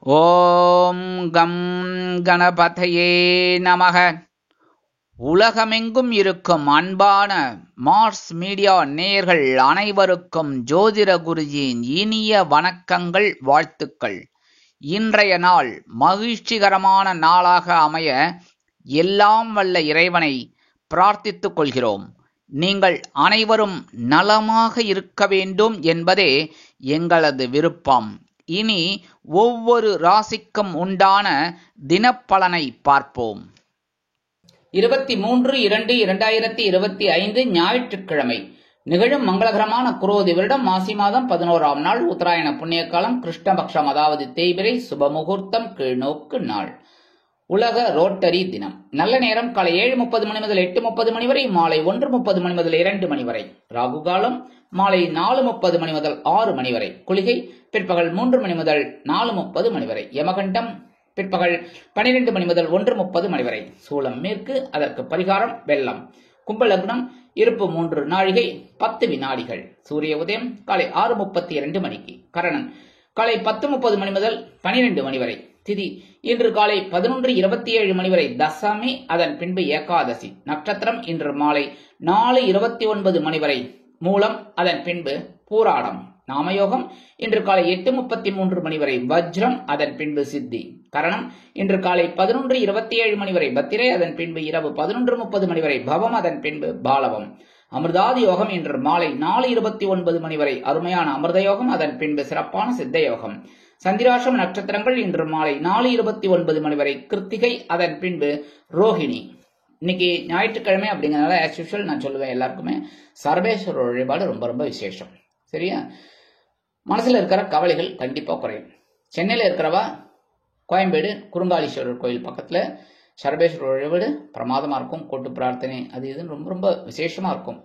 ஓம் come கணபதையே நமக. உலகமெங்கும் இருக்கும் அன்பான மார்ஸ் மீடியா நேயர்கள் அனைவருக்கும் ஜோதிட குருஜியின் இனிய வணக்கங்கள், வாழ்த்துக்கள். இன்றைய நாள் மகிழ்ச்சிகரமான நாளாக அமைய எல்லாம் வல்ல இறைவனை பிரார்த்தித்துக் கொள்கிறோம். நீங்கள் அனைவரும் நலமாக இருக்க வேண்டும் என்பதே எங்களது விருப்பம். இனி ஒவ்வொரு ராசிக்கும் உண்டான தினப்பலனை பார்ப்போம். 23/2/2025 ஞாயிற்றுக்கிழமை நிகழும் மங்களகரமான குரோதி வருடம் மாசி மாதம் 11ஆம் நாள், உத்தராயண புண்ணிய காலம், கிருஷ்ணபக்ஷம், அதாவது தேய்பிறை, சுபமுகூர்த்தம், கீழ்நோக்கு நாள், உலக ரோட்டரி தினம். நல்ல நேரம் காலை 7:30 மணி முதல் 8:30 மணி வரை, மாலை 1:30 மணி முதல் 2 மணி வரை. ராகு காலம் மாலை 4:30 மணி முதல் 6 மணி வரை. குளிகை பிற்பகல் 3 மணி முதல் 4:30 மணி வரை. யமகண்டம் பிற்பகல் 12 மணி முதல் 1:30 மணி வரை. சூலம் மேற்கு, அதற்கு பரிகாரம் வெள்ளம். கும்ப லக்னம், இருப்பு 3 நாழிகை 10 வினாடிகள். சூரிய உதயம் காலை 6:32 மணிக்கு. கரணன் காலை 10:30 மணி முதல் 12 மணி வரை. திதி இன்று காலை 11:27 மணி வரை தசமி, அதன் பின்பு ஏகாதசி. நட்சத்திரம் இன்று மாலை 4:29 மணி வரை மூலம், அதன் பின்பு பூராடம். நாமயோகம் இன்று காலை 8:33 மணி வரை வஜ்ரம், அதன் பின்பு சித்தி. கரணம் இன்று காலை 11:27 மணி வரை பத்திரை, அதன் பின்பு இரவு 11:30 மணி வரை பவம், அதன் பின்பு பாலவம். அமிர்தாதி யோகம் இன்று மாலை 4:29 மணி வரை அருமையான அமிர்த யோகம், அதன் பின்பு சிறப்பான சித்த யோகம். சந்திராஷ்டம நட்சத்திரங்கள் இன்று மாலை 4:29 மணி வரை கிருத்திகை, அதன் பின்பு ரோஹிணி. இன்னைக்கு ஞாயிற்றுக்கிழமை அப்படிங்கிறதுனால ஆஸ் யூஷுவல் நான் சொல்லுவேன் எல்லாருக்குமே சர்வேஸ்வர வழிபாடு ரொம்ப ரொம்ப விசேஷம். சரியா? மனசுல இருக்கிற கவலைகள் கண்டிப்பா குறையும். சென்னையில இருக்கிறவா கோயம்பேடு குறுங்காலீஸ்வரர் கோயில் பக்கத்துல சர்வேஸ்வர வழிபாடு பிரமாதமா இருக்கும். கூட்டு பிரார்த்தனை அது இதுன்னு ரொம்ப ரொம்ப விசேஷமா இருக்கும்.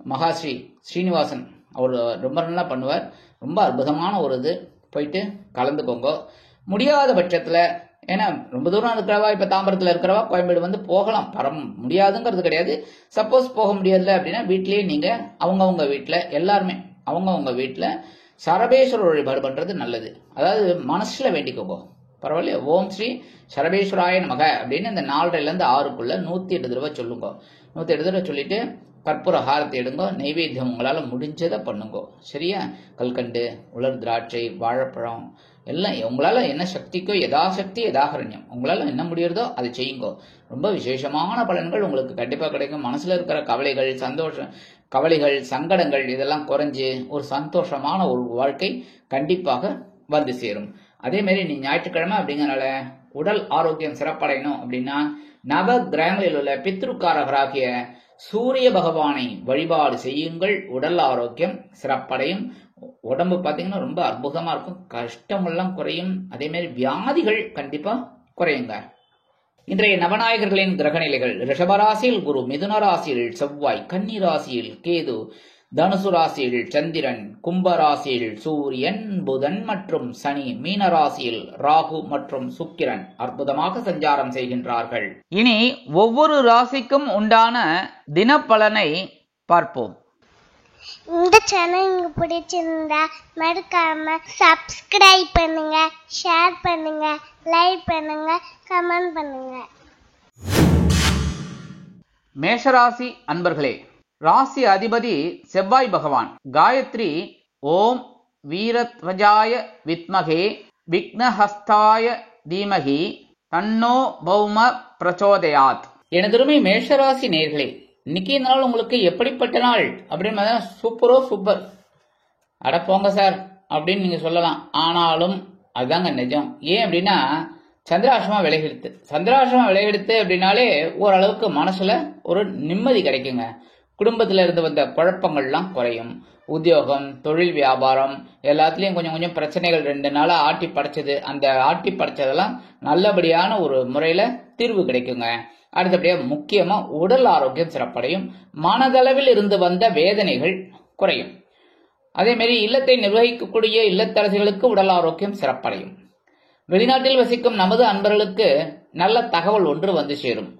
மகாஸ்ரீ ஸ்ரீனிவாசன் அவர் ரொம்ப நல்லா பண்ணுவார். ரொம்ப அற்புதமான ஒரு இது. போயிட்டு கலந்துக்கோங்க. முடியாத பட்சத்துல, ஏன்னா ரொம்ப தூரம் இருக்கிறவா, இப்ப தாம்பரத்துல இருக்கிறவா கோயம்பேடு வந்து போகலாம், முடியாதுங்கிறது கிடையாது. சப்போஸ் போக முடியாதுல அப்படின்னா வீட்லயே நீங்க அவங்கவுங்க வீட்டுல எல்லாருமே அவங்கவுங்க வீட்டுல சரபேஸ்வர வழிபாடு பண்றது நல்லது. அதாவது மனசுல வேண்டிக்கோங்க, பரவாயில்ல. ஓம் ஸ்ரீ சரபேஸ்வராய நமக அப்படின்னு இந்த 4:30 to 6 108 தடவை சொல்லுங்க. 108 தடவை சொல்லிட்டு கற்பூர ஹாரத்தை எடுங்க. நெய்வேத்தியம் உங்களால முடிஞ்சதை பண்ணுங்க. சரியா? கல்கண்டு, உலர் திராட்சை, வாழைப்பழம் எல்லாம் உங்களால என்ன சக்திக்கோ, யதாசக்தி யதாகரண்யம், உங்களால என்ன முடியறதோ அதை செய்யுங்க. ரொம்ப விசேஷமான பலன்கள் உங்களுக்கு கண்டிப்பா கிடைக்கும். மனசுல இருக்கிற கவலைகள், கவலைகள், சங்கடங்கள் இதெல்லாம் குறைஞ்சு ஒரு சந்தோஷமான ஒரு வாழ்க்கை கண்டிப்பாக வந்து சேரும். அதே மாதிரி நீ ஞாயிற்றுக்கிழமை அப்படிங்கறனால உடல் ஆரோக்கியம் சிறப்படையணும் அப்படின்னா நவ கிரகங்களில் உள்ள பித்ருக்காரகராகிய சூரிய பகவானை வழிபாடு செய்யுங்கள். உடல் ஆரோக்கியம் சிறப்படையும். உடம்பு பாத்தீங்கன்னா ரொம்ப அற்புதமா இருக்கும். கஷ்டமெல்லாம் குறையும். அதே மாதிரி வியாதிகள் கண்டிப்பா குறையுங்க. இன்றைய நவநாயகர்களின் கிரகநிலைகள்: ரிஷபராசியில் குரு, மிதுன ராசியில் செவ்வாய், கன்னி ராசியில் கேது, தனுசு ராசியில் சந்திரன், கும்பராசியில் சூரியன், புதன் மற்றும் சனி, மீன ராசியில் ராகு மற்றும் சுக்கிரன் அற்புதமாக சஞ்சாரம் செய்கின்றார்கள். இனி ஒவ்வொரு ராசிக்கும் உண்டான தினப்பலனை பார்ப்போம். இந்த சேனல் உங்களுக்கு பிடிச்சிருந்தா மறக்காம சப்ஸ்கிரைப் பண்ணுங்க, ஷேர் பண்ணுங்க, லைக் பண்ணுங்க, கமெண்ட் பண்ணுங்க. மேஷராசி அன்பர்களே, ராசி அதிபதி செவ்வாய் பகவான். காயத்ரி ஓம் வீரத்வஜாய வித்மகே விக்னஹஸ்தாய தீமகி தன்னோ பௌம பிரச்சோதயாத். எனதுருமை மேஷராசி நேர்களே, இன்னைக்கு நாள் உங்களுக்கு எப்படிப்பட்ட நாள் அப்படின்னு சூப்பர் அட போங்க சார் அப்படின்னு நீங்க சொல்லலாம். ஆனாலும் அதுதாங்க நிஜம். ஏன் அப்படின்னா சந்திராசிரமம் விலகிடுத்து அப்படின்னாலே ஓரளவுக்கு மனசுல ஒரு நிம்மதி கிடைக்குங்க. குடும்பத்துல இருந்து வந்த குழப்பங்கள்லாம் குறையும். உத்தியோகம், தொழில், வியாபாரம் எல்லாத்துலயும் கொஞ்சம் கொஞ்சம் பிரச்சனைகள் 2 நாளா ஆட்டி படைச்சது, அந்த ஆட்டி படைச்சதெல்லாம் நல்லபடியான ஒரு முறையில தீர்வு கிடைக்குங்க. அடுத்தபடியா முக்கியமா உடல் ஆரோக்கியம் சிறப்படையும். மனதளவில் இருந்து வந்த வேதனைகள் குறையும். அதே மாதிரி இல்லத்தை நிர்வகிக்கக்கூடிய இல்லத்தரசிகளுக்கு உடல் ஆரோக்கியம் சிறப்படையும். வெளிநாட்டில் வசிக்கும் நமது அன்பர்களுக்கு நல்ல தகவல் ஒன்று வந்து சேரும்.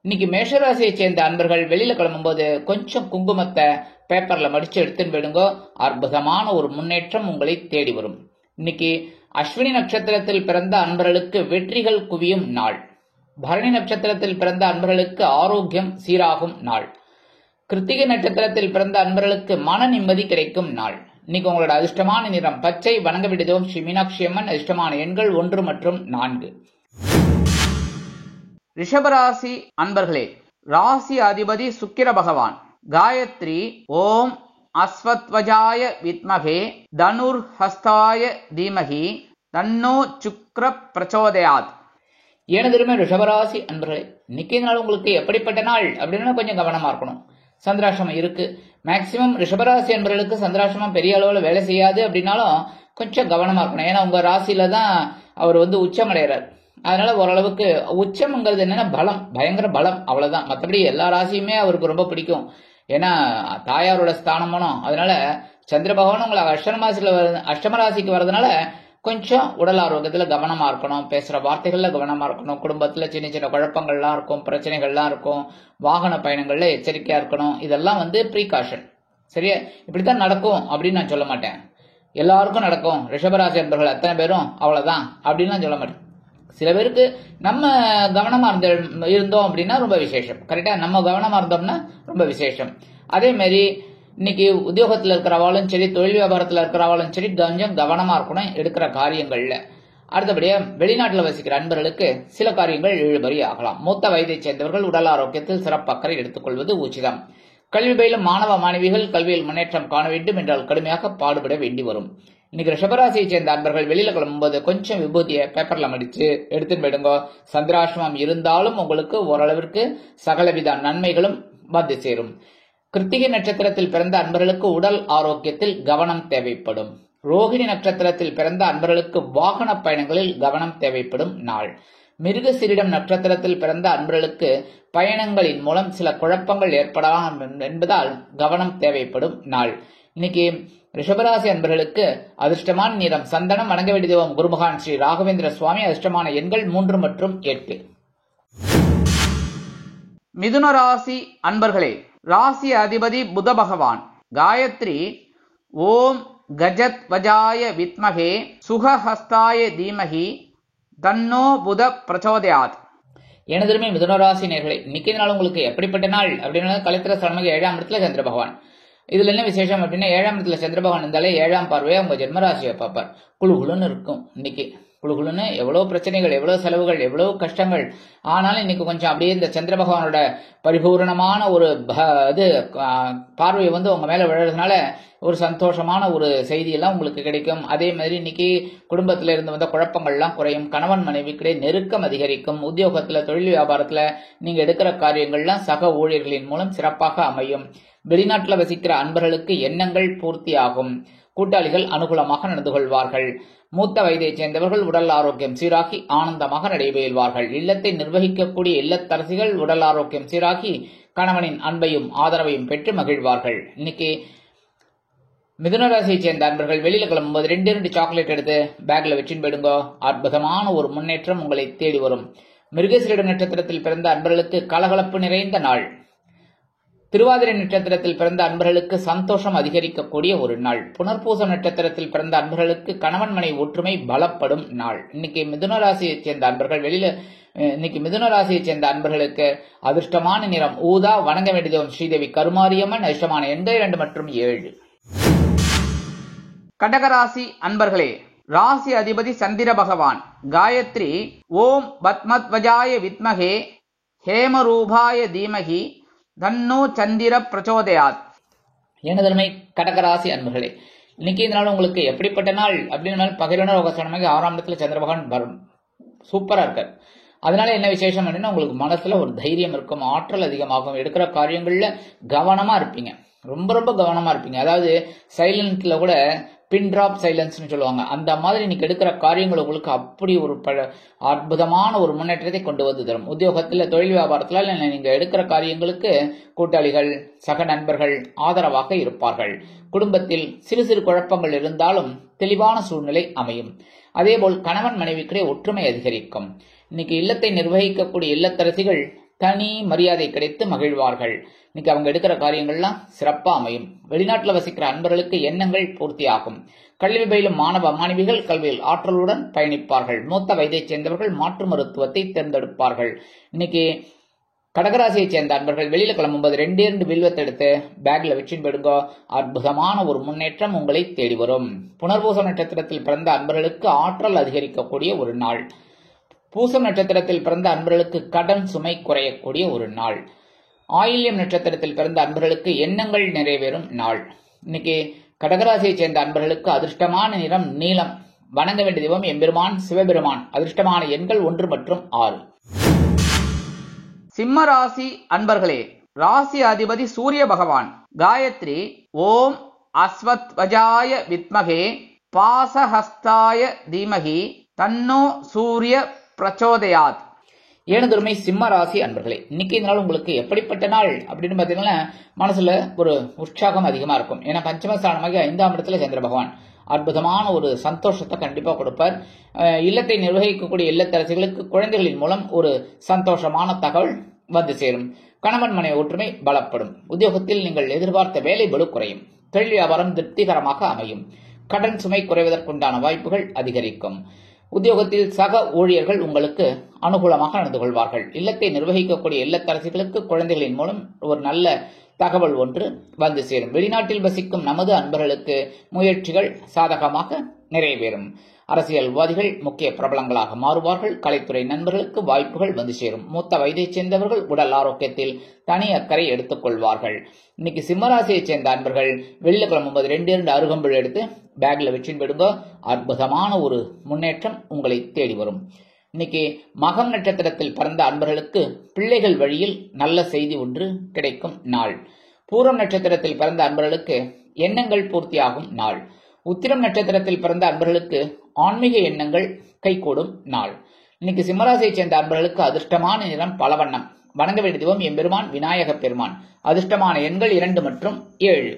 இன்னைக்கு மேஷராசியை சேர்ந்த அன்பர்கள் வெளியில கிளம்பும்போது கொஞ்சம் குங்குமத்தை பேப்பர்ல மடிச்சு எடுத்துன்னு போயிடுங்க. அற்புதமான ஒரு முன்னேற்றம் உங்களை தேடி வரும். இன்னைக்கு அஸ்வினி நட்சத்திரத்தில் பிறந்த அன்பர்களுக்கு வெற்றிகள் குவியும் நாள். பரணி நட்சத்திரத்தில் பிறந்த அன்பர்களுக்கு ஆரோக்கியம் சீராகும் நாள். கிருத்திகை நட்சத்திரத்தில் பிறந்த அன்பர்களுக்கு மன நிம்மதி கிடைக்கும் நாள். இன்னைக்கு உங்களோட அதிர்ஷ்டமான நிறம் பச்சை. வணங்க வேண்டியதும் ஸ்ரீ மீனாட்சி அம்மன். அதிர்ஷ்டமான எண்கள் 1 மற்றும் 4. ரிஷபராசி அன்பர்களே, ராசி அதிபதி சுக்கிர பகவான். காயத்ரி ஓம் அஸ்வத்வஜாய வித்மகே தனுர் ஹஸ்தாய தீமகி தன்னோ சுக்ர பிரச்சோதயாத். ஏனதுமே ரிஷபராசி அன்பர்களே, இன்னைக்கு நாள் உங்களுக்கு எப்படிப்பட்ட நாள் அப்படின்னா கொஞ்சம் கவனமா இருக்கணும். சந்திராசிரமம் இருக்கு. மேக்சிமம் ரிஷபராசி அன்பர்களுக்கு சந்திராசிரமம் பெரிய அளவில் வேலை செய்யாது அப்படின்னாலும் கொஞ்சம் கவனமா இருக்கணும். ஏன்னா உங்க ராசியில தான் அவர் உச்சம் அடைகிறார். அதனால ஓரளவுக்கு உச்சம்ங்கிறது என்னன்னா பலம், பயங்கர பலம், அவ்வளவுதான். மற்றபடி எல்லா ராசியுமே அவருக்கு ரொம்ப பிடிக்கும். ஏன்னா தாயாரோட ஸ்தானமானோம். அதனால சந்திர பகவான் உங்களுக்கு அஷ்டமராசிக்கு வர்றதுனால கொஞ்சம் உடல் ஆரோக்கியத்துல கவனமா இருக்கணும். பேசுற வார்த்தைகள்ல கவனமா இருக்கணும். குடும்பத்துல சின்ன சின்ன குழப்பங்கள்லாம் இருக்கும், பிரச்சனைகள்லாம் இருக்கும். வாகன பயணங்கள்ல எச்சரிக்கையா இருக்கணும். இதெல்லாம் ப்ரீகாஷன். சரியா? இப்படித்தான் நடக்கும் அப்படின்னு நான் சொல்ல மாட்டேன். எல்லாருக்கும் நடக்கும். ரிஷபராசி அன்பர்கள் அத்தனை பேரும் அவ்வளவுதான் அப்படின்னு நான் சொல்ல மாட்டேன். சில பேருக்கு நம்ம கவனமா இருந்தோம் அப்படின்னா ரொம்ப விசேஷம். கரெக்டா? நம்ம கவனமா இருந்தோம்னா ரொம்ப விசேஷம். அதே மாதிரி இன்னைக்கு உத்தியோகத்துல இருக்கிறவாலும் சரி, தொழில் வியாபாரத்துல இருக்கிறவாலும் சரி, கொஞ்சம் கவனமா இருக்கணும் எடுக்கிற காரியங்கள்ல. அடுத்தபடியா வெளிநாட்டுல வசிக்கிற அன்பர்களுக்கு சில காரியங்கள் இழுபறி ஆகலாம். மூத்த வயதை சேர்ந்தவர்கள் உடல் ஆரோக்கியத்தில் சிறப்பு அக்கறை எடுத்துக்கொள்வது உச்சிதம். கல்வி பயிலும் மாணவ மாணவிகள் கல்வியில் முன்னேற்றம் காண வேண்டும் என்றால் கடுமையாக பாடுபட வேண்டி வரும். இன்னைக்கு ரிஷபராசியை சேர்ந்த அன்பர்கள் வெளியில கிளம்பும்போது கொஞ்சம் விபூதியை பேப்பர்ல மடிச்சு எடுத்துன்னு போயிடுங்க. சந்திராசிரமம் இருந்தாலும் உங்களுக்கு ஓரளவிற்கு சகலவித நன்மைகளும் வந்து சேரும். கிருத்திகை நட்சத்திரத்தில் பிறந்த அன்பர்களுக்கு உடல் ஆரோக்கியத்தில் கவனம் தேவைப்படும். ரோகிணி நட்சத்திரத்தில் பிறந்த அன்பர்களுக்கு வாகன பயணங்களில் கவனம் தேவைப்படும் நாள். மிருகசீரிடம் நட்சத்திரத்தில் பிறந்த அன்பர்களுக்கு பயணங்களின் மூலம் சில குழப்பங்கள் ஏற்படலாம் என்பதால் கவனம் தேவைப்படும் நாள். இன்னைக்கு ரிஷபராசி அன்பர்களுக்கு அதிர்ஷ்டமான நிறம் சந்தனம். வணங்க வேண்டிய தெய்வம் குருமகான் ஸ்ரீ ராகவேந்திர சுவாமி. அதிர்ஷ்டமான எண்கள் 3 மற்றும் 8. மிதுன ராசி அன்பர்களே, ராசி அதிபதி புத பகவான். காயத்ரி ஓம் கஜத் வஜாய வித்மகே சுகஹஸ்தாய தீமகி தன்னோ புத பிரச்சோதயாத். எனதுமே மிதுனராசி நேர்களே, இன்னைக்கு நாள் உங்களுக்கு எப்படிப்பட்ட நாள் அப்படின்னா கலைத்திர சலமக 7ஆம் இடத்துல சந்திர பகவான். இதுல என்ன விசேஷம் அப்படின்னா 7ஆம் இடத்துல சந்திர பகவான் இருந்தாலே 7ஆம் பார்வையை உங்க ஜென்மராசியை பார்ப்பார். குழுகுலுன்னு இருக்கும். இன்னைக்கு குழுகுலுன்னு எவ்வளவு பிரச்சனைகள், எவ்வளவு செலவுகள், எவ்வளவு கஷ்டங்கள், ஆனாலும் இன்னைக்கு கொஞ்சம் அப்படியே இந்த சந்திர பகவானோட பரிபூர்ணமான ஒரு பார்வை உங்க மேல விழுறதுனால ஒரு சந்தோஷமான ஒரு செய்தியெல்லாம் உங்களுக்கு கிடைக்கும். அதே மாதிரி இன்னைக்கு குடும்பத்துல இருந்து வந்த குழப்பங்கள்லாம் குறையும். கணவன் மனைவிக்கிடையே நெருக்கம் அதிகரிக்கும். உத்தியோகத்துல தொழில் வியாபாரத்துல நீங்க எடுக்கிற காரியங்கள்லாம் சக ஊழியர்களின் மூலம் சிறப்பாக அமையும். வெளிநாட்டுல வசிக்கிற அன்பர்களுக்கு எண்ணங்கள் பூர்த்தி ஆகும். கூட்டாளிகள் அனுகூலமாக நடந்து கொள்வார்கள். மூத்த வயதை சேர்ந்தவர்கள் உடல் ஆரோக்கியம் சீராகி ஆனந்தமாக நடைபெறுவார்கள். இல்லத்தை நிர்வகிக்கக்கூடிய இல்லத்தரசிகள் உடல் ஆரோக்கியம் சீராகி கணவனின் அன்பையும் ஆதரவையும் பெற்று மகிழ்வார்கள். இன்னைக்கு மிதுனராசியை சேர்ந்த அன்பர்கள் வெளியில கிளம்பும்போது 2 சாக்லேட் எடுத்து பேக்ல வச்சுன்னு போயிடுங்க. அற்புதமான ஒரு முன்னேற்றம் உங்களை தேடி வரும். மிருகசீரிட நட்சத்திரத்தில் பிறந்த அன்பர்களுக்கு கலகலப்பு நிறைந்த நாள். திருவாதிரை நட்சத்திரத்தில் பிறந்த அன்பர்களுக்கு சந்தோஷம் அதிகரிக்கக்கூடிய ஒரு நாள். புனர்பூசம் நட்சத்திரத்தில் பிறந்த அன்பர்களுக்கு கணவன் மனை ஒற்றுமை பலப்படும் நாள். இன்னைக்கு மிதுனராசியை சேர்ந்த அன்பர்களுக்கு அதிர்ஷ்டமான நிறம் ஊதா. வணங்க வேண்டிய ஸ்ரீதேவி கருமாரியம்மன். அதிர்ஷ்டமான எண்கள் 2 மற்றும் 7. கடகராசி அன்பர்களே, ராசி அதிபதி சந்திர பகவான். காயத்ரி ஓம் பத்மத்வஜாய வித்மகே ஹேமரூபாய தீமகி தன்னோ சந்திர பிரச்சோதயாத். எனதருமை கடகராசி அன்பர்களே, இன்னைக்கு இந்த நாள் உங்களுக்கு எப்படிப்பட்ட நாள் அப்படின்னா பகிரன ரோகசனமாக 6ஆம் இடத்துல சந்திர பகவான் சூப்பரா இருக்கார். அதனால என்ன விசேஷம் அப்படின்னா உங்களுக்கு மனசுல ஒரு தைரியம் இருக்கும், ஆற்றல் அதிகமாகும். எடுக்கிற காரியங்கள்ல கவனமா இருப்பீங்க, ரொம்ப ரொம்ப கவனமா இருப்பீங்க. அதாவது சைலண்ட்ல கூட பின் டிராப் சைலன்ஸ்னு சொல்லுவாங்க. அந்த மாதிரி இன்னைக்கு எடுக்கிற காரியங்கள் உங்களுக்கு அப்படி ஒரு அற்புதமான ஒரு முன்னேற்றத்தை கொண்டு வந்து தரும். உத்தியோகத்தில் தொழில் வியாபாரத்தில் நீங்க எடுக்கிற காரியங்களுக்கு கூட்டாளிகள் சக நண்பர்கள் ஆதரவாக இருப்பார்கள். குடும்பத்தில் சிறு சிறு குழப்பங்கள் இருந்தாலும் தெளிவான சூழ்நிலை அமையும். அதேபோல் கணவன் மனைவிக்கிடையே ஒற்றுமை அதிகரிக்கும். இன்னைக்கு இல்லத்தை நிர்வகிக்கக்கூடிய இல்லத்தரசிகள் தனி மரியாதை கிடைத்து மகிழ்வார்கள். இன்னைக்கு அவங்க எடுக்கிற காரியங்கள்லாம் சிறப்பா அமையும். வெளிநாட்டுல வசிக்கிற அன்பர்களுக்கு எண்ணங்கள் பூர்த்தியாகும். கல்வி பயிலும் மாணவ மாணவிகள் கல்வியில் ஆற்றலுடன் பயணிப்பார்கள். மூத்த வயதைச் சேர்ந்தவர்கள் மாற்று மருத்துவத்தை தேர்ந்தெடுப்பார்கள். இன்னைக்கு கடகராசியைச் சேர்ந்த அன்பர்கள் வெளியில கிளம்பும்போது 2 வில்வத்தை எடுத்து பேக்ல வச்சுன்னு போயிடுங்க. அற்புதமான ஒரு முன்னேற்றம் உங்களை தேடி வரும். புனர்பூசம் நட்சத்திரத்தில் பிறந்த அன்பர்களுக்கு ஆற்றல் அதிகரிக்கக்கூடிய ஒரு நாள். பூசம் நட்சத்திரத்தில் பிறந்த அன்பர்களுக்கு கடன் சுமை குறையக்கூடிய ஒரு நாள். ஆயில்யம் நட்சத்திரத்தில் பிறந்த அன்பர்களுக்கு எண்ணங்கள் நிறைவேறும் நாள். இன்னைக்கு கடகராசியைச் சேர்ந்த அன்பர்களுக்கு அதிர்ஷ்டமான நிறம் நீலம். வணங்க வேண்டிய தெய்வம் எம்பெருமான் சிவபெருமான். அதிர்ஷ்டமான எண்கள் 1 மற்றும் 6. சிம்ம ராசி அன்பர்களே, ராசி அதிபதி சூரிய பகவான். காயத்ரி ஓம் அஸ்வத்வஜாய வித்மகே பாசஹஸ்தாய தீமகி தன்னோ சூரிய பிரச்சோதயாத். ஏனதுருமை சிம்ம ராசி அன்பர்களே, இன்னைக்கு இந்த நாள் உங்களுக்கு எப்படிப்பட்ட நாள் அப்படின்னு பாத்தீங்கன்னா மனசுல ஒரு உற்சாகம் அதிகமா இருக்கும். ஏன்னா பஞ்சமஸ்தானமாகி 5ஆம் இடத்துல சந்திர பகவான் அற்புதமான ஒரு சந்தோஷத்தை கண்டிப்பா கொடுப்பார். இல்லத்தை நிர்வகிக்கக்கூடிய இல்லத்தரசிகளுக்கு குழந்தைகளின் மூலம் ஒரு சந்தோஷமான தகவல் வந்து சேரும். கணவன் மனைவி ஒற்றுமை பலப்படும். உத்தியோகத்தில் நீங்கள் எதிர்பார்த்த வேலை பளு குறையும். தொழில் வியாபாரம் திருப்திகரமாக அமையும். கடன் சுமை குறைவதற்குண்டான வாய்ப்புகள் அதிகரிக்கும். உத்தியோகத்தில் சக ஊழியர்கள் உங்களுக்கு அனுகூலமாக நடந்து கொள்வார்கள். இல்லத்தை நிர்வகிக்கக்கூடிய இல்லத்தரசிகளுக்கு குழந்தைகளின் மூலம் ஒரு நல்ல தகவல் ஒன்று வந்து சேரும். வெளிநாட்டில் வசிக்கும் நமது அன்பர்களுக்கு முயற்சிகள் சாதகமாக நிறைவேறும். அரசியல்வாதிகள் முக்கிய பிரபலங்களாக மாறுவார்கள். கலைத்துறை நண்பர்களுக்கு வாய்ப்புகள் வந்து சேரும். மூத்த வயதைச் சேர்ந்தவர்கள் உடல் ஆரோக்கியத்தில் தனி அக்கறை எடுத்துக் கொள்வார்கள். இன்னைக்கு சிம்மராசியைச் சேர்ந்த அன்பர்கள் வெளியில கிளம்பும்போது 2 அருகம்புல் எடுத்து பேக்ல வச்சு விடுங்க. அற்புதமான ஒரு முன்னேற்றம் உங்களை தேடி வரும். இன்னைக்கு மகம் நட்சத்திரத்தில் பிறந்த அன்பர்களுக்கு பிள்ளைகள் வழியில் நல்ல செய்தி ஒன்று கிடைக்கும் நாள். பூரம் நட்சத்திரத்தில் பிறந்த அன்பர்களுக்கு எண்ணங்கள் பூர்த்தியாகும் நாள். உத்திரம் நட்சத்திரத்தில் பிறந்த அன்பர்களுக்கு ஆன்மீக எண்ணங்கள் கைகூடும் நாள். இன்னைக்கு சிம்மராசியைச் சேர்ந்த அன்பர்களுக்கு அதிர்ஷ்டமான நிறம் பலவண்ணம். வணங்க வேண்டிய தெய்வம் எம்பெருமான் விநாயக பெருமான். அதிர்ஷ்டமான எண்கள் 2 மற்றும் 7.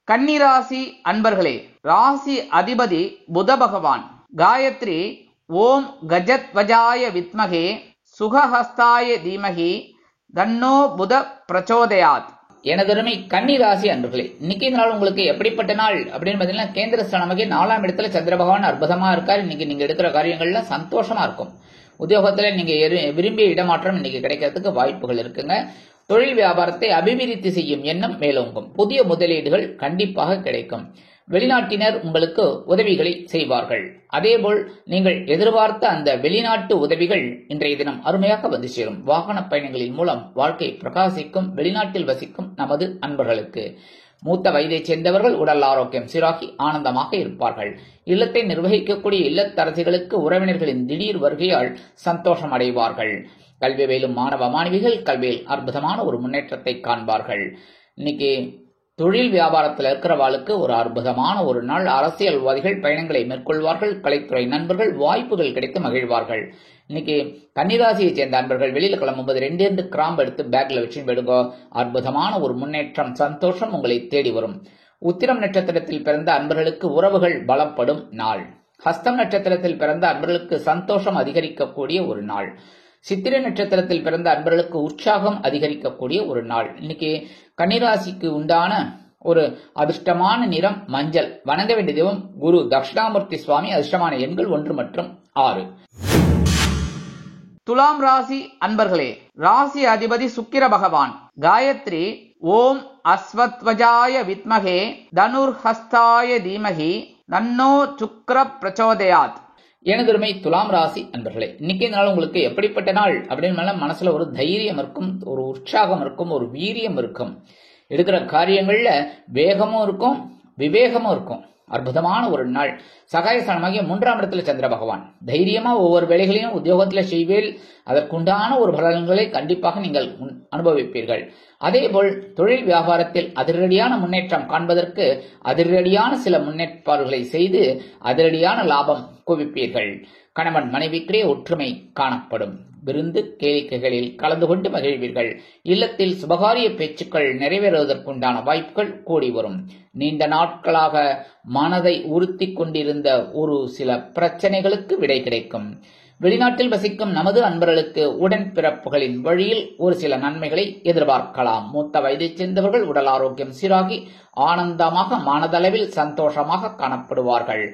கன்னிராசி அன்பர்களே, ராசி அதிபதி புத பகவான். காயத்ரி ஓம் கஜத்வஜாய வித்மகே சுகஹஸ்தாய தீமகி தன்னோ புத பிரச்சோதயாத். எனதருமை கன்னிராசி அன்பர்களே, இன்னைக்கு இந்த நாள் உங்களுக்கு எப்படிப்பட்ட நாள் அப்படின்னு பாத்தீங்கன்னா கேந்திர ஸ்தானமாகி 4ஆம் இடத்துல சந்திர பகவான் அற்புதமா இருக்காரு. இன்னைக்கு நீங்க எடுக்கிற காரியங்கள்ல சந்தோஷமா இருக்கும். உத்தியோகத்துல நீங்க விரும்பிய இடமாற்றம் இன்னைக்கு கிடைக்கிறதுக்கு வாய்ப்புகள் இருக்குங்க. தொழில் வியாபாரத்தை அபிவிருத்தி செய்யும் எண்ணம் மேலோங்கும். புதிய முதலீடுகள் கண்டிப்பாக கிடைக்கும். வெளிநாட்டினர் உங்களுக்கு உதவிகளை செய்வார்கள். அதேபோல் நீங்கள் எதிர்பார்த்த அந்த வெளிநாட்டு உதவிகள் இன்றைய தினம் அருமையாக வந்து சேரும். வாகன பயணங்களின் மூலம் வாழ்க்கை பிரகாசிக்கும். வெளிநாட்டில் வசிக்கும் நமது அன்பர்களுக்கு மூத்த வயதைச் சேர்ந்தவர்கள் உடல் ஆரோக்கியம் சீராகி ஆனந்தமாக இருப்பார்கள். இல்லத்தை நிர்வகிக்கக்கூடிய இல்லத்தரசிகளுக்கு உறவினர்களின் திடீர் வருகையால் சந்தோஷம் அடைவார்கள். கல்வி பயிலும் மாணவ மாணவிகள் கல்வியில் அற்புதமான ஒரு முன்னேற்றத்தை காண்பார்கள். இன்னைக்கு தொழில் வியாபாரத்தில் இருக்கிறவாளுக்கு ஒரு அற்புதமான ஒரு நாள். அரசியல்வாதிகள் பயணங்களை மேற்கொள்வார்கள். கலைத்துறை நண்பர்கள் வாய்ப்புகள் கிடைத்து மகிழ்வார்கள். இன்னைக்கு கன்னிராசியைச் சேர்ந்த அன்பர்கள் வெளியில கிளம்பும்போது 2 கிராம்பு எடுத்து பேக்ல வச்சு விடுங்க. அற்புதமான ஒரு முன்னேற்றம் சந்தோஷம் உங்களை தேடி வரும். உத்திரம் நட்சத்திரத்தில் பிறந்த அன்பர்களுக்கு உறவுகள் பலப்படும் நாள். ஹஸ்தம் நட்சத்திரத்தில் பிறந்த அன்பர்களுக்கு சந்தோஷம் அதிகரிக்கக்கூடிய ஒரு நாள். சித்திரை நட்சத்திரத்தில் பிறந்த அன்பர்களுக்கு உற்சாகம் அதிகரிக்கக்கூடிய ஒரு நாள். இன்னைக்கு கன்னிராசிக்கு உண்டான ஒரு அதிர்ஷ்டமான நிறம் மஞ்சள். வணங்க வேண்டிய தெய்வம் குரு தட்சிணாமூர்த்தி சுவாமி. அதிர்ஷ்டமான எண்கள் 1 மற்றும் 6. துலாம் ராசி அன்பர்களே, ராசி அதிபதி சுக்கிர பகவான். காயத்ரி ஓம் அஸ்வத்வஜாய வித்மகே தனுர்ஹஸ்தாய தீமகி தன்னோ சுக்ர பிரச்சோதயாத். எனதுரிமை துலாம் ராசி அன்பர்களே, இன்னைக்கு இந்த நாள் உங்களுக்கு எப்படிப்பட்ட நாள் அப்படின்னு மனசுல ஒரு தைரியம் இருக்கும், ஒரு உற்சாகம் இருக்கும், ஒரு வீரியம் இருக்கும். எடுக்கிற காரியங்கள்ல வேகமும் இருக்கும், விவேகமும் இருக்கும். அற்புதமான ஒரு நாள். சகாயஸ்தானமாகிய 3ஆம் இடத்துல சந்திர பகவான். தைரியமா ஒவ்வொரு வேலைகளையும் உத்தியோகத்துல செய்வேல். அதற்குண்டான ஒரு பலன்களை கண்டிப்பாக நீங்கள் அனுபவிப்பீர்கள். அதேபோல் தொழில் வியாபாரத்தில் அதிரடியான முன்னேற்றம் காண்பதற்கு அதிரடியான சில முன்னேற்பாடுகளை செய்து அதிரடியான லாபம் குவிப்பீர்கள். கணவன் மனைவிக்கிடையே ஒற்றுமை காணப்படும். விருந்து கேளிக்கைகளில் கலந்து கொண்டு மகிழ்வீர்கள். இல்லத்தில் சுபகாரிய பேச்சுக்கள் நிறைவேறுவதற்குண்டான வாய்ப்புகள் கூடி வரும். நீண்ட நாட்களாக மனதை உறுத்தி கொண்டிருந்த ஒரு சில பிரச்சனைகளுக்கு விடை கிடைக்கும். வெளிநாட்டில் வசிக்கும் நமது அன்பர்களுக்கு உடன்பிறப்புகளின் வழியில் ஒரு சில நன்மைகளை எதிர்பார்க்கலாம். மூத்த வயதைச் சேர்ந்தவர்கள் உடல் ஆரோக்கியம் சீராகி ஆனந்தமாக மனதளவில் சந்தோஷமாக காணப்படுவார்கள்.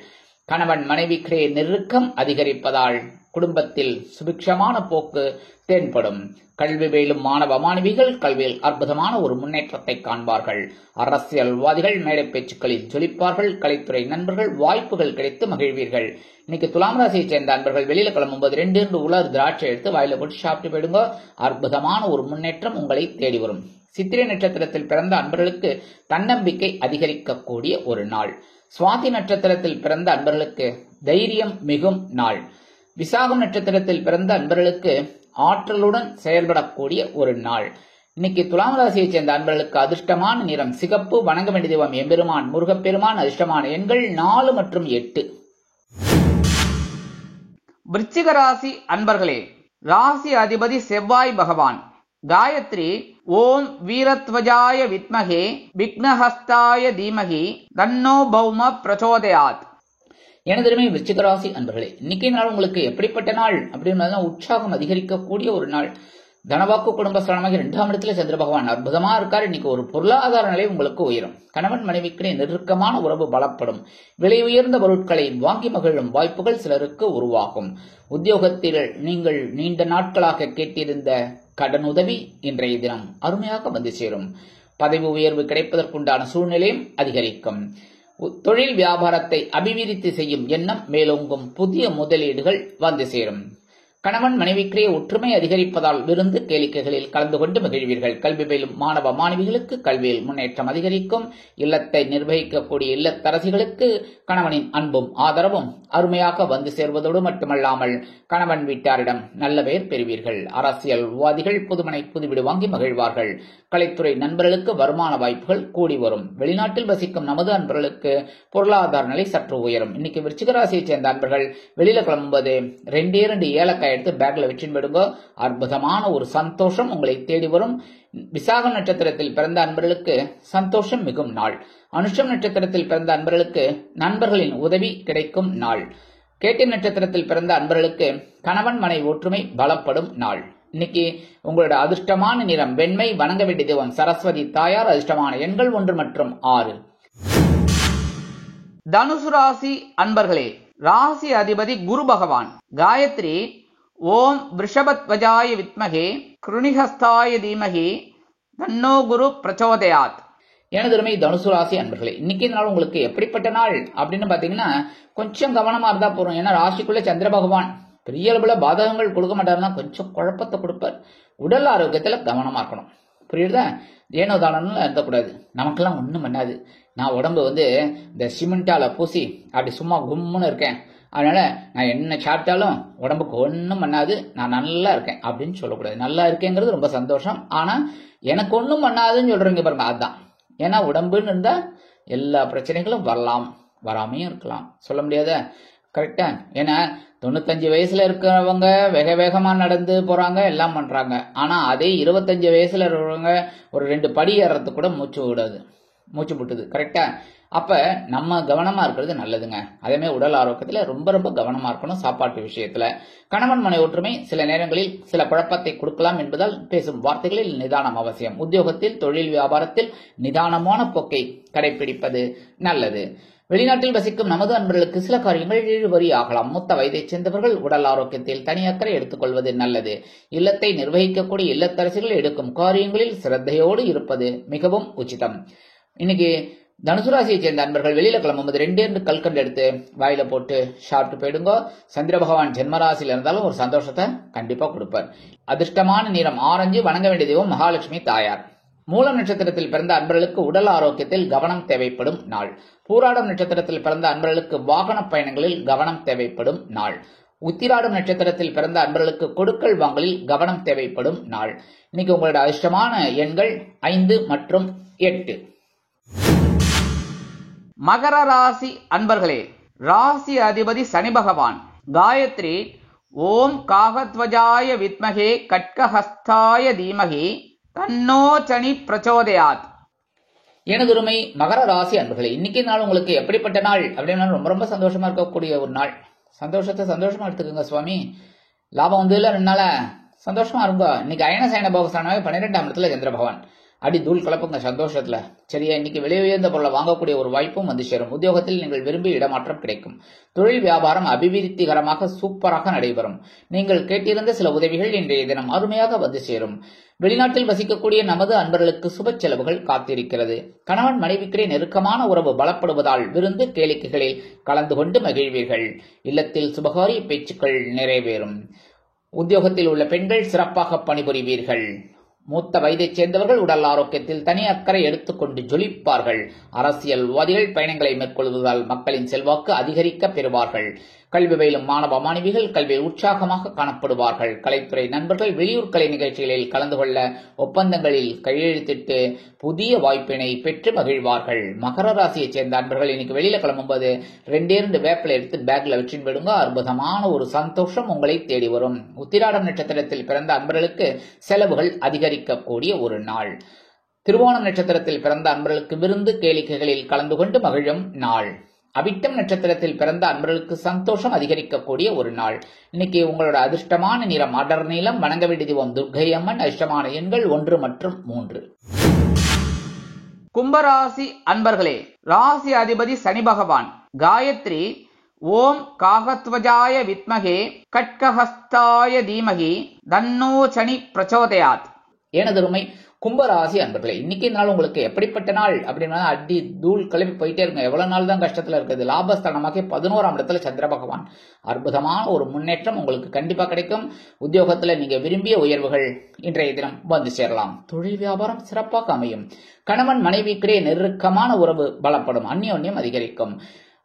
கணவன் மனைவிக்கிடையே நெருக்கம் அதிகரிப்பதால் குடும்பத்தில் சுபிக்ஷமான போக்கு தென்படும். கல்வி பயிலும் மாணவ மாணவிகள் கல்வியில் அற்புதமான ஒரு முன்னேற்றத்தை காண்பார்கள். அரசியல்வாதிகள் மேடை பேச்சுக்களில் ஜொலிப்பார்கள். கலைத்துறை நண்பர்கள் வாய்ப்புகள் கிடைத்து மகிழ்வீர்கள். இன்னைக்கு துலாம் ராசியை சேர்ந்த அன்பர்கள் வெளியில கிளம்பும்போது 2 உலர் திராட்சை எடுத்து வாயில போட்டு சாப்பிட்டு போயிடுங்க. அற்புதமான ஒரு முன்னேற்றம் உங்களை தேடி வரும். சித்திரை நட்சத்திரத்தில் பிறந்த அன்பர்களுக்கு தன்னம்பிக்கை அதிகரிக்கக்கூடிய ஒரு நாள். சுவாதி நட்சத்திரத்தில் பிறந்த அன்பர்களுக்கு தைரியம் மிகும் நாள். விசாகம் நட்சத்திரத்தில் பிறந்த அன்பர்களுக்கு ஆற்றலுடன் செயல்படக்கூடிய ஒரு நாள். இன்னைக்கு துலாம் ராசியை சேர்ந்த அன்பர்களுக்கு அதிர்ஷ்டமான நிறம் சிகப்பு. வணங்க வேண்டிய தெய்வம் எம்பெருமான் முருகப்பெருமான். அதிர்ஷ்டமான எண்கள் 4 மற்றும் 8. விருச்சிக ராசி அன்பர்களே, ராசி அதிபதி செவ்வாய் பகவான். காயத்ரி ஓம் வீரத்வஜாய வித்மகே விக்னஹஸ்தாய தீமகி தன்னோ பௌம பிரச்சோதயாத். எனதுமே விருச்சிக ராசி அன்பர்களே, இன்னைக்கு நாள் உங்களுக்கு எப்படிப்பட்ட நாள் அப்படின்னா உற்சாகம் அதிகரிக்கக்கூடிய ஒரு நாள். தனவாக்கு குடும்பஸ்தானமாக 2ஆம் இடத்துல சந்திர பகவான் அற்புதமா இருக்காரு. இன்னைக்கு ஒரு பொருளாதார நிலை உங்களுக்கு உயரும். கணவன் மனைவிக்கிடையே நெருக்கமான உறவு பலப்படும். விலை உயர்ந்த பொருட்களை வாங்கி மகிழும் வாய்ப்புகள் சிலருக்கு உருவாகும். உத்தியோகத்தில் நீங்கள் நீண்ட நாட்களாக கேட்டிருந்த கடனுதவி இன்றைய தினம் அருமையாக வந்து சேரும். பதவி உயர்வு கிடைப்பதற்குண்டான சூழ்நிலையும் அதிகரிக்கும். தொழில் வியாபாரத்தை அபிவிருத்தி செய்யும் எண்ணம் மேலோங்கும். புதிய முதலீடுகள் வந்து சேரும். கணவன் மனைவிக்கிடையே ஒற்றுமை அதிகரிப்பதால் விருந்து கேளிக்கைகளில் கலந்து கொண்டு மகிழ்வீர்கள். கல்வி பயிலும் மாணவ மாணவிகளுக்கு கல்வியில் முன்னேற்றம் அதிகரிக்கும். இல்லத்தை நிர்வகிக்கக்கூடிய இல்லத்தரசிகளுக்கு கணவனின் அன்பும் ஆதரவும் அருமையாக வந்து சேர்வதோடு மட்டுமல்லாமல் கணவன் வீட்டாரிடம் நல்ல பெயர் பெறுவீர்கள். அரசியல்வாதிகள் புதுமனை புதுவீடு வாங்கி மகிழ்வார்கள். கலைத்துறை நண்பர்களுக்கு வருமான வாய்ப்புகள் கூடி வரும். வெளிநாட்டில் வசிக்கும் நமது அன்பர்களுக்கு பொருளாதார நிலை சற்று உயரும். இன்னைக்கு விருச்சிக ராசியை சேர்ந்த அன்பர்கள் வெளியில கிளம்பும்போது 2 ஏலக்காய் எடுத்து பேக்ல வச்சுன்னு விடுங்க. அற்புதமான ஒரு சந்தோஷம் உங்களை தேடி வரும். விசாகம் நட்சத்திரத்தில் பிறந்த அன்பர்களுக்கு சந்தோஷம் மிகும் நாள். அனுஷம் நட்சத்திரத்தில் பிறந்த அன்பர்களுக்கு நண்பர்களின் உதவி கிடைக்கும் நாள். கேட்டை நட்சத்திரத்தில் பிறந்த அன்பர்களுக்கு கணவன் மனைவி ஒற்றுமை பலப்படும் நாள். இன்னைக்கு உங்களோட அதிர்ஷ்டமான நிறம் வெண்மை. வணங்க வேண்டிய தெய்வம் சரஸ்வதி தாயார். அதிர்ஷ்டமான எண்கள் 1 மற்றும் 6. தனுசு ராசி அன்பர்களே, ராசி அதிபதி குரு பகவான். காயத்ரி ஓம் விருஷபத்வஜாய வித்மகே கிருணிஹஸ்தாய தீமகி தன்னோ குரு பிரச்சோதயாத். எனதுமே தனுசு ராசி அன்பர்களே, இன்னைக்கு நாள் உங்களுக்கு எப்படிப்பட்ட நாள் அப்படின்னு பாத்தீங்கன்னா கொஞ்சம் கவனமா இருந்தா போறோம். ஏன்னா ராசிக்குள்ள சந்திர பகவான் பெரிய அளவுல பாதகங்கள் கொடுக்க மாட்டாருன்னா கொஞ்சம் குழப்பத்தை கொடுப்பார். உடல் ஆரோக்கியத்துல கவனமா இருக்கணும். புரியுதா? ஏனோ தானம்னு இருக்கக்கூடாது. நமக்கெல்லாம் ஒண்ணும் பண்ணாது. நான் உடம்பு இந்த சிமெண்டால பூசி அப்படி சும்மா கும்முன்னு இருக்கேன், அதனால நான் என்ன சாப்பிட்டாலும் உடம்புக்கு ஒன்றும் பண்ணாது, நான் நல்லா இருக்கேன் அப்படின்னு சொல்லக்கூடாது. நல்லா இருக்கேங்கிறது ரொம்ப சந்தோஷம். ஆனா எனக்கு ஒன்றும் பண்ணாதுன்னு சொல்றீங்க பாருங்க, அதுதான். ஏன்னா உடம்புன்னு இருந்தா எல்லா பிரச்சனைகளும் வரலாம், வராமையும் இருக்கலாம், சொல்ல முடியாத. கரெக்டா? ஏன்னா 95 வயசுல இருக்கிறவங்க வேக வேகமா நடந்து போறாங்க, எல்லாம் பண்றாங்க. ஆனா அதே 25 வயசுல இருக்கிறவங்க ஒரு 2 படி ஏறதுக்கு கூட மூச்சு விட்டுது. கரெக்டா? அப்ப நம்ம கவனமா இருக்கிறது நல்லதுங்க. அதேமாதிரி உடல் ஆரோக்கியத்துல ரொம்ப ரொம்ப கவனமா இருக்கணும். சாப்பாட்டு விஷயத்துல கணவன் மனை ஒற்றுமை சில நேரங்களில் சில குழப்பத்தை கொடுக்கலாம் என்பதால் பேசும் வார்த்தைகளில் நிதானம் அவசியம். உத்தியோகத்தில் தொழில் வியாபாரத்தில் நிதானமான போக்கை கடைபிடிப்பது நல்லது. வெளிநாட்டில் வசிக்கும் நமது அன்பர்களுக்கு சில காரியங்கள் இழுபறி ஆகலாம். மூத்த வயதைச் சேர்ந்தவர்கள் உடல் ஆரோக்கியத்தில் தனி அக்கறை எடுத்துக்கொள்வது நல்லது. இல்லத்தை நிர்வகிக்கக்கூடிய இல்லத்தரசிகள் எடுக்கும் காரியங்களில் சிரத்தையோடு இருப்பது மிகவும் உச்சிதம். இன்னைக்கு தனுசு ராசியை சேர்ந்த அன்பர்கள் வெளியில கிளம்பும்போது 2 கல்கண்டு எடுத்து வாயில போட்டு சாப்பிட்டு போயிடுங்க. சந்திர பகவான் ஜென்மராசியில இருந்தாலும் ஒரு சந்தோஷத்தை கண்டிப்பா கொடுப்பார். அதிர்ஷ்டமான நிறம் ஆரஞ்சு. வணங்க வேண்டிய தெய்வம் மகாலட்சுமி தாயார். மூலம் நட்சத்திரத்தில் பிறந்த அன்பர்களுக்கு உடல் ஆரோக்கியத்தில் கவனம் தேவைப்படும் நாள். பூராடம் நட்சத்திரத்தில் பிறந்த அன்பர்களுக்கு வாகன பயணங்களில் கவனம் தேவைப்படும் நாள். உத்திராடம் நட்சத்திரத்தில் பிறந்த அன்பர்களுக்கு கொடுக்கல் வாங்கலில் கவனம் தேவைப்படும் நாள். இன்னைக்கு உங்களோட அதிர்ஷ்டமான எண்கள் 5 மற்றும் 8. மகர ராசி அன்பர்களே, ராசி அதிபதி சனி பகவான். காயத்ரி ஓம் காகத்வஜாய வித்மகே கட்கஹஸ்தாய தீமகி தன்னோ சனி பிரச்சோதயாத். எனதுரிமை மகர ராசி அன்பர்களே, இன்னைக்கு நாள் உங்களுக்கு எப்படிப்பட்ட நாள் அப்படின்னா ரொம்ப ரொம்ப சந்தோஷமா இருக்கக்கூடிய ஒரு நாள். சந்தோஷத்தை சந்தோஷமா எடுத்துக்கோங்க சுவாமி. லாபம் வந்து இல்லை 2 நாளா சந்தோஷமா இருங்க. இன்னைக்கு அயன சயன போகஸ்தானமே 12ஆம் இடத்துல சந்திர பகவான் அடி தூள் கலப்புங்க சந்தோஷத்துல. சரியா, இன்னைக்கு விலை உயர்ந்த பொருளை வாங்கக்கூடிய ஒரு வாய்ப்பும் வந்து சேரும். உத்தியோகத்தில் நீங்கள் விரும்பிய இடமாற்றம் கிடைக்கும். தொழில் வியாபாரம் அபிவிருத்திகரமாக சூப்பராக நடைபெறும். நீங்கள் கேட்டிருந்த சில உதவிகள் இன்றைய தினம் அருமையாக வந்து சேரும். வெளிநாட்டில் வசிக்கக்கூடிய நமது அன்பர்களுக்கு சுப செலவுகள் காத்திருக்கிறது. கணவன் மனைவிக்கிடையே நெருக்கமான உறவு பலப்படுவதால் விருந்து கேளிக்கைகளில் கலந்து கொண்டு மகிழ்வீர்கள். இல்லத்தில் சுபகாரிய பேச்சுக்கள் நிறைவேறும். உத்தியோகத்தில் உள்ள பெண்கள் சிறப்பாக பணிபுரிவீர்கள். மூத்த வயதைச் சேர்ந்தவர்கள் உடல் ஆரோக்கியத்தில் தனி அக்கறை எடுத்துக்கொண்டு ஜொலிப்பார்கள். அரசியல்வாதிகள் பயணங்களை மேற்கொள்வதால் மக்களின் செல்வாக்கு அதிகரிக்க பெறுவார்கள். கல்வி பயிலும் மாணவ மாணவிகள் கல்வியில் உற்சாகமாக காணப்படுவார்கள். கலைத்துறை நண்பர்கள் வெளியூர் கலை நிகழ்ச்சிகளில் கலந்து கொள்ள ஒப்பந்தங்களில் கையெழுத்திட்டு புதிய வாய்ப்பினை பெற்று மகிழ்வார்கள். மகர ராசியைச் சேர்ந்த அன்பர்கள் இன்னைக்கு வெளியில கிளம்பும்போது 2 வேப்பிலை எடுத்து பேக்ல வச்சுன்னு விடுங்க. அற்புதமான ஒரு சந்தோஷம் உங்களை தேடி வரும். உத்திராடம் நட்சத்திரத்தில் பிறந்த அன்பர்களுக்கு செலவுகள் அதிகரிக்கக்கூடிய ஒரு நாள். திருவோணம் நட்சத்திரத்தில் பிறந்த அன்பர்களுக்கு விருந்து கேளிக்கைகளில் கலந்து கொண்டு மகிழும் நாள். அவிட்டம் நட்சத்திரத்தில் பிறந்த அன்பர்களுக்கு சந்தோஷம் அதிகரிக்கக்கூடிய ஒரு நாள். இன்னைக்கு உங்களோட அதிர்ஷ்டமான நிறம் அடர் நீலம். வணங்க வேண்டிய தெய்வம் துர்க்கை அம்மன். அதிர்ஷ்டமான எண்கள் 1 மற்றும் 3. கும்பராசி அன்பர்களே, ராசி அதிபதி சனி பகவான். காயத்ரி ஓம் காகத்வஜாய வித்மகே கட்கஹஸ்தாய தீமகி தன்னோ சனி பிரச்சோதயாத். எனதருமை கும்பராசி அன்பர்களே, இன்னைக்கு நாள் உங்களுக்கு எப்படிப்பட்ட நாள் அப்படின்னா அடி தூள் கிளம்பி போயிட்டே இருங்க. எவ்வளவு நாள் தான் கஷ்டத்துல இருக்குது. லாபஸ்தானமாக 11ஆம் இடத்துல சந்திர பகவான். அற்புதமான ஒரு முன்னேற்றம் உங்களுக்கு கண்டிப்பா கிடைக்கும். உத்தியோகத்துல நீங்க விரும்பிய உயர்வுகள் இன்றைய தினம் வந்து சேரலாம். தொழில் வியாபாரம் சிறப்பாக அமையும். கணவன் மனைவிக்கிடையே நெருக்கமான உறவு பலப்படும். அந்யோன்யம் அதிகரிக்கும்.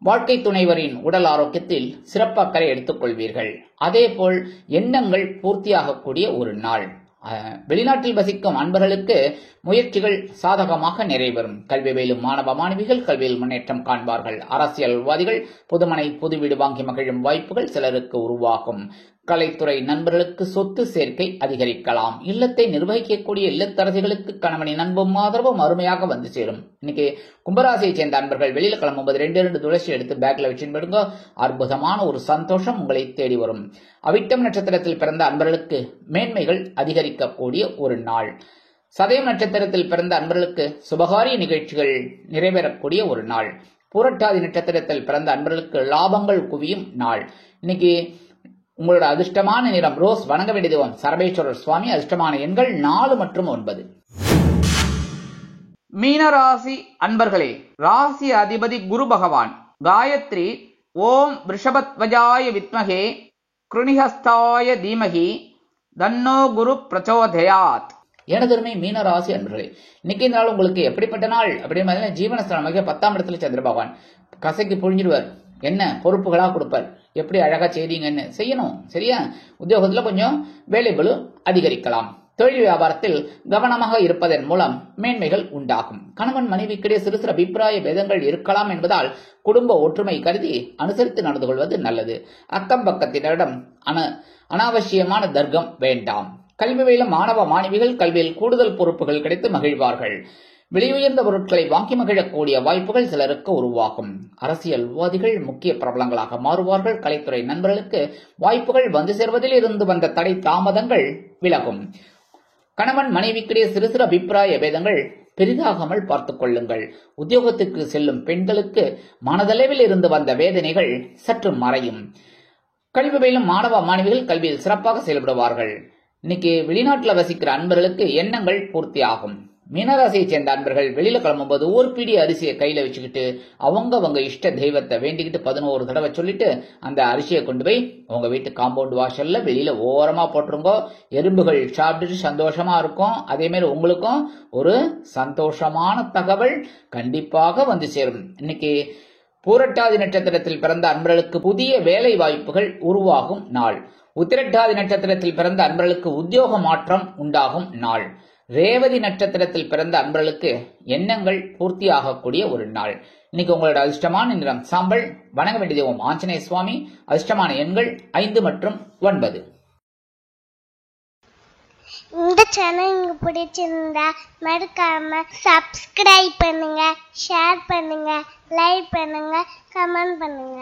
வாழ்க்கை துணைவரின் உடல் ஆரோக்கியத்தில் சிறப்பு அக்கறை எடுத்துக் கொள்வீர்கள். அதே போல் எண்ணங்கள் பூர்த்தியாகக்கூடிய ஒரு நாள். வெளிநாட்டில் வசிக்கும் அன்பர்களுக்கு முயற்சிகள் சாதகமாக நிறைவேறும். கல்வி பயிலும் மாணவ மாணவிகள் கல்வியில் முன்னேற்றம் காண்பார்கள். அரசியல்வாதிகள் புதுமனை புது வீடு வாங்கி மகிழும் வாய்ப்புகள் சிலருக்கு உருவாகும். கலைத்துறை நண்பர்களுக்கு சொத்து சேர்க்கை அதிகரிக்கலாம். இல்லத்தை நிர்வகிக்கக்கூடிய இல்லத்தரசிகளுக்கு கணவனின் அன்பும் ஆதரவும் அருமையாக வந்து சேரும். இன்னைக்கு கும்பராசியை சேர்ந்த அன்பர்கள் வெளியில கிளம்பும்போது 2 துளசி எடுத்து பேக்ல வச்சு விடுங்க. அற்புதமான ஒரு சந்தோஷம் உங்களை தேடி வரும். அவிட்டம் நட்சத்திரத்தில் பிறந்த அன்பர்களுக்கு மேன்மைகள் அதிகரிக்கக்கூடிய ஒரு நாள். சதயம் நட்சத்திரத்தில் பிறந்த அன்பர்களுக்கு சுபகாரிய நிகழ்ச்சிகள் நிறைவேறக்கூடிய ஒரு நாள். பூரட்டாதி நட்சத்திரத்தில் பிறந்த அன்பர்களுக்கு லாபங்கள் குவியும் நாள். இன்னைக்கு உங்களோட அதிர்ஷ்டமான நிறம் ரோஸ். வணங்க வேண்டிய தெய்வம் சரபேஸ்வரர் சுவாமி. அதிர்ஷ்டமான எண்கள் 4 மற்றும் 9. மீனராசி அன்பர்களே, ராசி அதிபதி குரு பகவான். காயத்ரி ஓம் ரிஷபத்வஜாய வித்மகே கிருணிஹஸ்தாய தீமகி தன்னோ குரு பிரச்சோதயாத். எனதருமை மீனராசி அன்பர்களே, இன்னைக்கு நாள் உங்களுக்கு எப்படிப்பட்ட நாள் அப்படின்னு ஜீவனஸ்தானமாக 10ஆம் இடத்துல சந்திர பகவான் கசைக்கு புழிஞ்சிடுவார். என்ன பொறுப்புகளா கொடுப்பார். எப்படி அழகா செய்தீங்கன்னு செய்யணும். சரியா, உத்தியோகத்துல கொஞ்சம் வேலைபளு அதிகரிக்கலாம். தொழில் வியாபாரத்தில் கவனமாக இருப்பதன் மூலம் மேன்மைகள் உண்டாகும். கணவன் மனைவிக்கிடையே சிறு சிறு அபிப்பிராய பேதங்கள் இருக்கலாம் என்பதால் குடும்ப ஒற்றுமை கருதி அனுசரித்து நடந்து கொள்வது நல்லது. அக்கம் பக்கத்தினரிடம் அனாவசியமான தர்க்கம் வேண்டாம். கல்வி பயிலும் மாணவ மாணவிகள் கல்வியில் கூடுதல் பொறுப்புகள் கிடைத்து மகிழ்வார்கள். விலையுயர்ந்த பொருட்களை வாங்கி மகிழக்கூடிய வாய்ப்புகள் சிலருக்கு உருவாகும். அரசியல்வாதிகள் முக்கிய பிரபலங்களாக மாறுவார்கள். கலைத்துறை நண்பர்களுக்கு வாய்ப்புகள் வந்து சேர்வதில் இருந்து வந்த தடை தாமதங்கள் விலகும். கணவன் மனைவிக்கிடையே சிறு சிறு அபிப்பிராய பேதங்கள் பெரிதாகாமல் பார்த்துக் கொள்ளுங்கள். உத்தியோகத்துக்கு செல்லும் பெண்களுக்கு மனதளவில் இருந்து வந்த வேதனைகள் சற்று மறையும். கல்வி பயிலும் மாணவ மாணவிகள் கல்வியில் சிறப்பாக செயல்படுவார்கள். இன்னைக்கு வெளிநாட்டில் வசிக்கிற அன்பர்களுக்கு எண்ணங்கள் பூர்த்தி ஆகும். மீனராசியை சேர்ந்த அன்பர்கள் வெளியில கிளம்பும்போது 1 பிடி அரிசியை கையில வச்சுக்கிட்டு அவங்க இஷ்ட தெய்வத்தை வேண்டிக்கிட்டு 11 தடவை சொல்லிட்டு அந்த அரிசியை கொண்டு போய் உங்க வீட்டு காம்பவுண்ட் வாசல்ல வெளியில ஓரமா போட்டுருங்க. எறும்புகள் சாப்பிட்டுட்டு சந்தோஷமா இருக்கும். அதே மாதிரி உங்களுக்கும் ஒரு சந்தோஷமான தகவல் கண்டிப்பாக வந்து சேரும். இன்னைக்கு பூரட்டாதி நட்சத்திரத்தில் பிறந்த அன்பர்களுக்கு புதிய வேலை வாய்ப்புகள் உருவாகும் நாள். உத்திரட்டாதி நட்சத்திரத்தில் பிறந்த அன்பர்களுக்கு உத்தியோக மாற்றம் உண்டாகும் நாள். ரேவதி நட்சத்திரத்தில் பிறந்த அன்பர்களுக்கு எண்ணங்கள் பூர்த்தியாகக்கூடிய ஒரு நாள். இன்னைக்கு உங்களோட அதிர்ஷ்டமான நிறம் சாம்பல். வணங்க வேண்டிய தெய்வம் ஆஞ்சநேய சுவாமி. அதிர்ஷ்டமான எண்கள் 5 மற்றும் 9. இந்த சேனல் உங்களுக்கு பிடிச்சிருந்தா மறக்காம சப்ஸ்கிரைப் பண்ணுங்க, ஷேர் பண்ணுங்க, லைக் பண்ணுங்க, கமெண்ட் பண்ணுங்க.